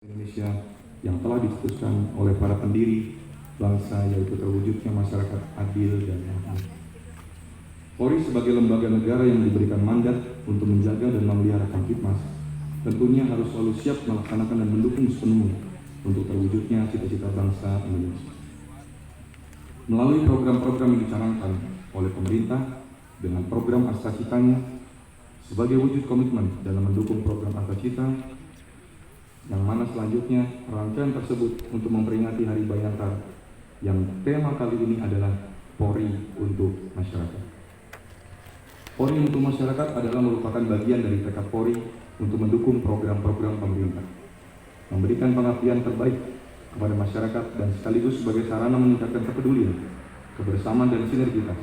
Indonesia yang telah diputuskan oleh para pendiri bangsa, yaitu terwujudnya masyarakat adil dan makmur. Polri sebagai lembaga negara yang diberikan mandat untuk menjaga dan memelihara Kamtipmas tentunya harus selalu siap melaksanakan dan mendukung sepenuhnya untuk terwujudnya cita-cita bangsa Indonesia. Melalui program-program yang dicanangkan oleh pemerintah dengan program Astra-Citanya sebagai wujud komitmen dalam mendukung program Astra-Cita, yang mana selanjutnya rangkaian tersebut untuk memperingati Hari Bayangkara yang tema kali ini adalah Polri untuk Masyarakat. Polri untuk Masyarakat adalah merupakan bagian dari tekad Polri untuk mendukung program-program pemerintah, memberikan pengabdian terbaik kepada masyarakat dan sekaligus sebagai sarana meningkatkan kepedulian, kebersamaan dan sinergitas,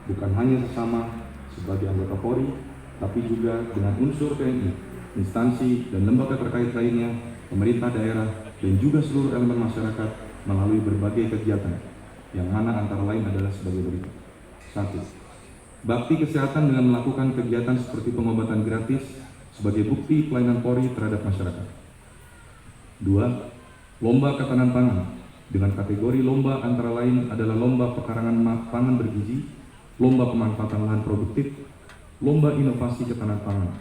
bukan hanya sesama sebagai anggota Polri, tapi juga dengan unsur TNI, instansi dan lembaga terkait lainnya, pemerintah daerah, dan juga seluruh elemen masyarakat melalui berbagai kegiatan, yang mana antara lain adalah sebagai berikut. 1. Bakti kesehatan dengan melakukan kegiatan seperti pengobatan gratis sebagai bukti pelayanan Polri terhadap masyarakat. 2. Lomba ketahanan pangan dengan kategori lomba antara lain adalah lomba pekarangan pangan bergizi, lomba pemanfaatan lahan produktif, lomba inovasi ketahanan pangan,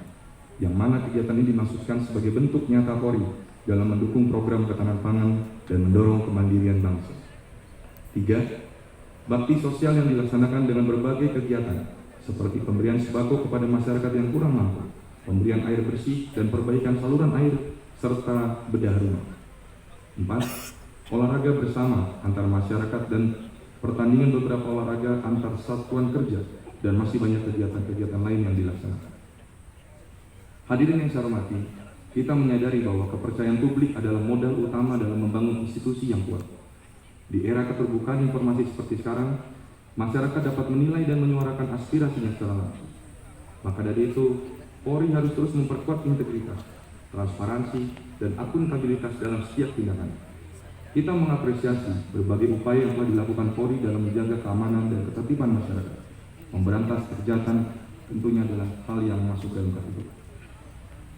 yang mana kegiatan ini dimaksudkan sebagai bentuk nyata Polri dalam mendukung program ketahanan pangan dan mendorong kemandirian bangsa. 3. Bakti sosial yang dilaksanakan dengan berbagai kegiatan seperti pemberian sembako kepada masyarakat yang kurang mampu, pemberian air bersih dan perbaikan saluran air, serta bedah rumah. 4. Olahraga bersama antar masyarakat dan pertandingan beberapa olahraga antar satuan kerja, dan masih banyak kegiatan-kegiatan lain yang dilaksanakan. Hadirin yang saya hormati, kita menyadari bahwa kepercayaan publik adalah modal utama dalam membangun institusi yang kuat. Di era keterbukaan informasi seperti sekarang, masyarakat dapat menilai dan menyuarakan aspirasinya secara langsung. Maka dari itu, Polri harus terus memperkuat integritas, transparansi, dan akuntabilitas dalam setiap tindakan. Kita mengapresiasi berbagai upaya yang telah dilakukan Polri dalam menjaga keamanan dan ketertiban masyarakat. Memberantas kejahatan tentunya adalah hal yang masuk dalam kategori.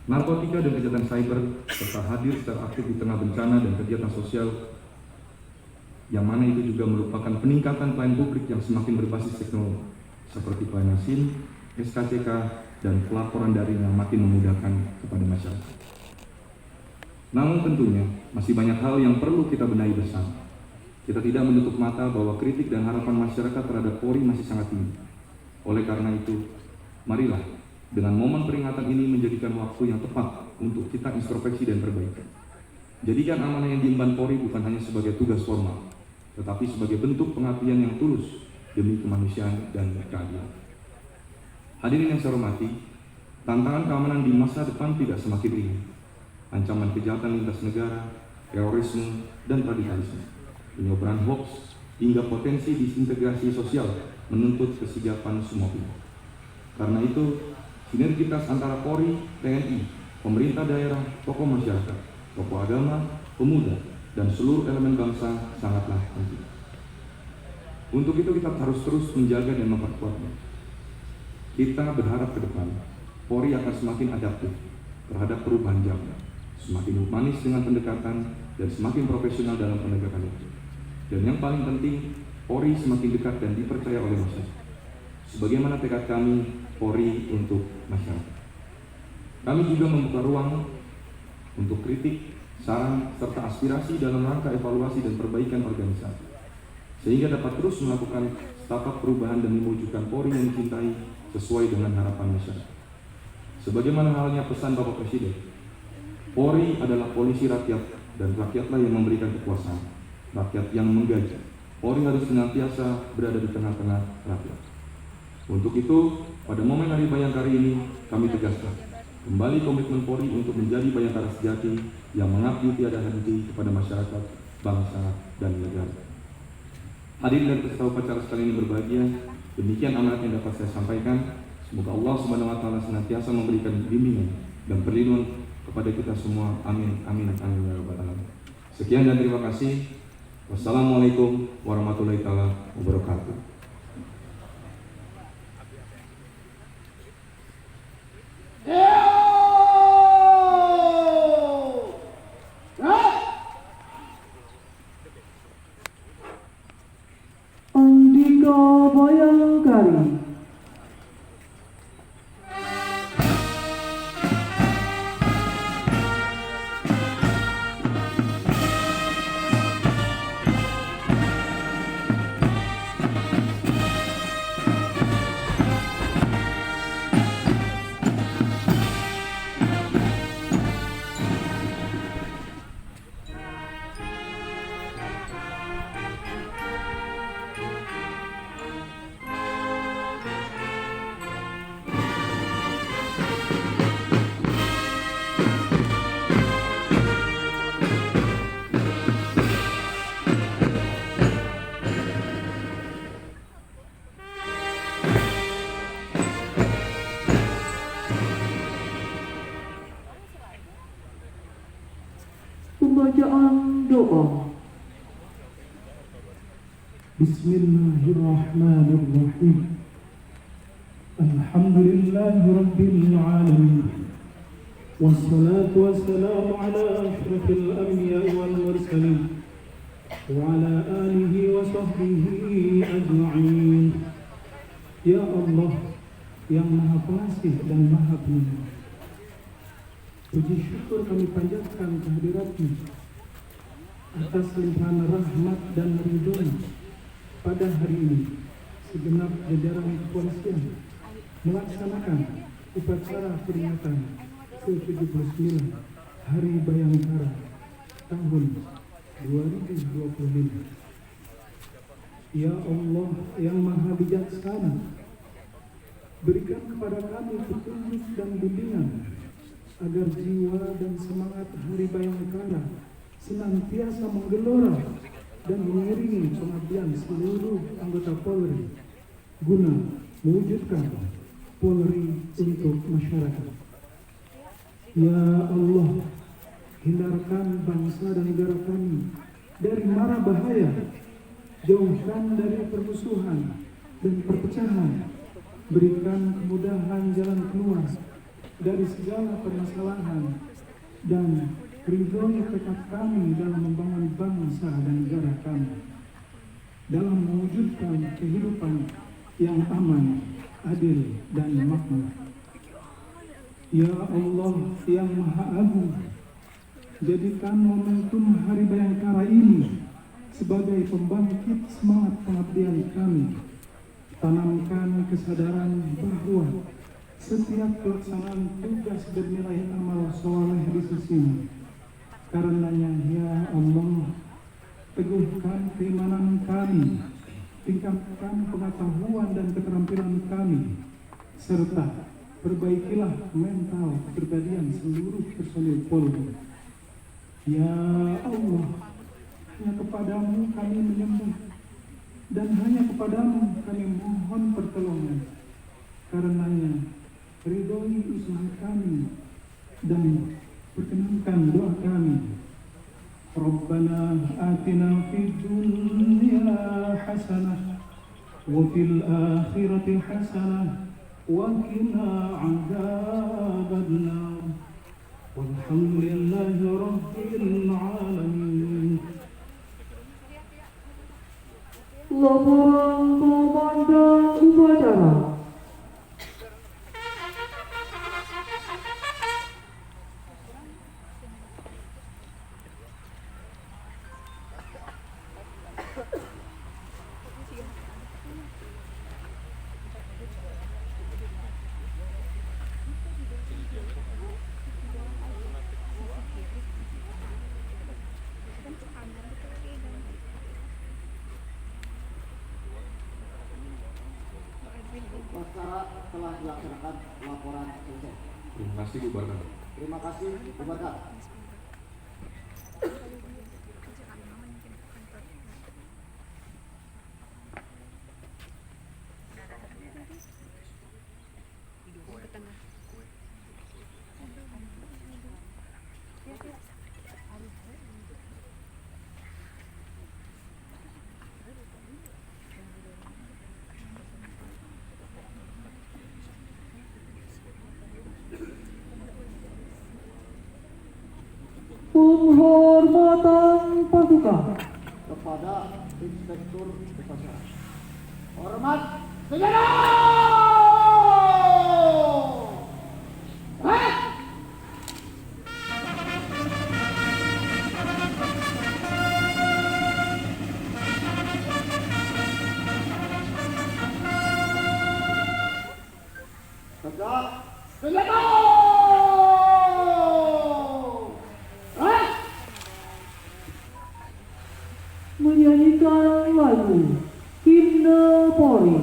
Narkotika dan kejahatan cyber serta hadir secara aktif di tengah bencana dan kegiatan sosial, yang mana itu juga merupakan peningkatan pelayanan publik yang semakin berbasis teknologi seperti pelayanan SIM, SKCK, dan pelaporan daring yang makin memudahkan kepada masyarakat. Namun tentunya masih banyak hal yang perlu kita benahi bersama. Kita tidak menutup mata bahwa kritik dan harapan masyarakat terhadap Polri masih sangat tinggi. Oleh karena itu, marilah dengan momen peringatan ini menjadikan waktu yang tepat untuk kita introspeksi dan perbaikan. Jadikan amanah yang diemban Polri bukan hanya sebagai tugas formal, tetapi sebagai bentuk pengabdian yang tulus demi kemanusiaan dan keadilan. Hadirin yang saya hormati, tantangan keamanan di masa depan tidak semakin ringan. Ancaman kejahatan lintas negara, terorisme, dan radikalisme, penyebaran hoax, hingga potensi disintegrasi sosial menuntut kesigapan semua pihak. Karena itu, sinergitas antara Polri, TNI, pemerintah daerah, tokoh masyarakat, tokoh agama, pemuda, dan seluruh elemen bangsa sangatlah penting. Untuk itu kita harus terus menjaga dan memperkuatnya. Kita berharap ke depan, Polri akan semakin adaptif terhadap perubahan zaman, semakin humanis dengan pendekatan, dan semakin profesional dalam penegakan hukum. Dan yang paling penting, Polri semakin dekat dan dipercaya oleh masyarakat. Sebagaimana tekad kami, Polri untuk masyarakat. Kami juga membuka ruang untuk kritik, saran, serta aspirasi dalam rangka evaluasi dan perbaikan organisasi, sehingga dapat terus melakukan tahap perubahan demi mewujudkan Polri yang dicintai sesuai dengan harapan masyarakat. Sebagaimana halnya pesan Bapak Presiden, Polri adalah polisi rakyat dan rakyatlah yang memberikan kekuasaan, rakyat yang menggaji. Polri harus senantiasa berada di tengah-tengah rakyat. Untuk itu, pada momen Hari Bayangkara ini, kami tegaskan kembali komitmen Polri untuk menjadi Bayangkara sejati yang mengabdi tiada henti kepada masyarakat, bangsa, dan negara. Hadirin dan peserta upacara sekali ini berbahagia, demikian amanat yang dapat saya sampaikan. Semoga Allah SWT senantiasa memberikan bimbingan dan perlindungan kepada kita semua. Amin, amin, amin, ya rabbal alamin. Sekian dan terima kasih. Wassalamualaikum warahmatullahi wabarakatuh. Bayangkari. Pembacaan doa. Bismillahirrahmanirrahim. Alhamdulillahi rabbil alamin. Wassalatu wassalamu ala asyrafil anbiya'i wal mursalin wa ala alihi wa sahbihi ajma'in. Ya Allah yang Maha Pengasih dan Maha Penyayang, puji syukur kami panjatkan kehadirat-Mu atas limpahan rahmat dan ridho-Nya. Pada hari ini, segenap jajaran kepolisian melaksanakan upacara peringatan ke-79 Hari Bayangkara tahun 2025. Ya Allah yang Maha Bijaksana, berikan kepada kami petunjuk dan bimbingan agar jiwa dan semangat Hari Bayangkara senantiasa menggelora dan mengiringi pengabdian seluruh anggota Polri guna mewujudkan Polri untuk masyarakat. Ya Allah, hindarkan bangsa dan negara kami dari mara bahaya, jauhkan dari permusuhan dan perpecahan, berikan kemudahan jalan keluar dari segala permasalahan, dan ridhoi tekad kami dalam membangun bangsa dan negara kami, dalam mewujudkan kehidupan yang aman, adil, dan makmur. Ya Allah yang Maha Agung, jadikan momentum Hari Bayangkara ini sebagai pembangkit semangat pengabdian kami. Tanamkan kesadaran bahwa setiap pelaksanaan tugas bernilai amal soleh di sisimu. Karenanya ya Allah, teguhkan keimanan kami, tingkatkan pengetahuan dan keterampilan kami, serta perbaikilah mental kepribadian seluruh personil Polri. Ya Allah, hanya kepadamu kami menyembah, dan hanya kepadamu kami mohon pertolongan. Karenanya ridhoi usaha kami dan perkenankan doa kami. Rabbana atina fid dunya hasanah wa fil akhirati hasanah wa qina adzabannar. Walhamdulillahi rabbil alamin. Laporan komandan upacara. Upacara telah dilaksanakan, laporan selesai. Terima kasih Bu Barkar. Terima kasih Bu Barkar. Penghormatan pasukan. Kepada Inspektur Upacara. Hormat senjata! Hah? Tegak senjata! Hah? Menyanyikan lagu Himne Polri.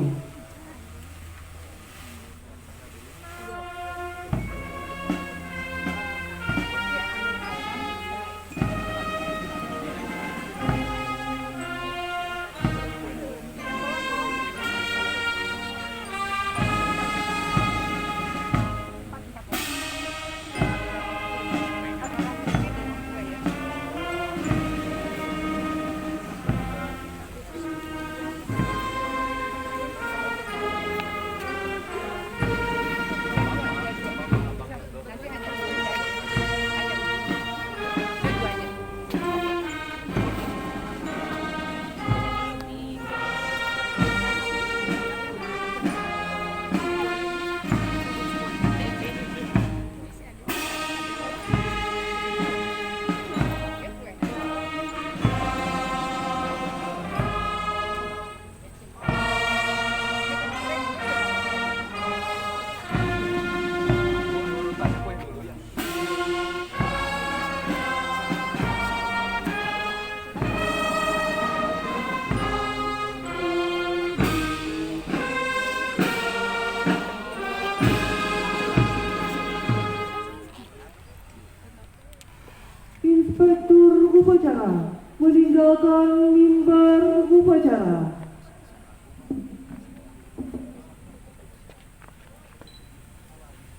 Inspektur upacara meninggalkan mimbar upacara.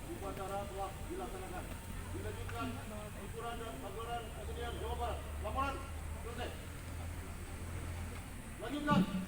Upacara telah dilaksanakan. Dilanjutkan ukuran dan pagelaran kesenian Jawa Barat. Laporan selesai. Lanjutkan.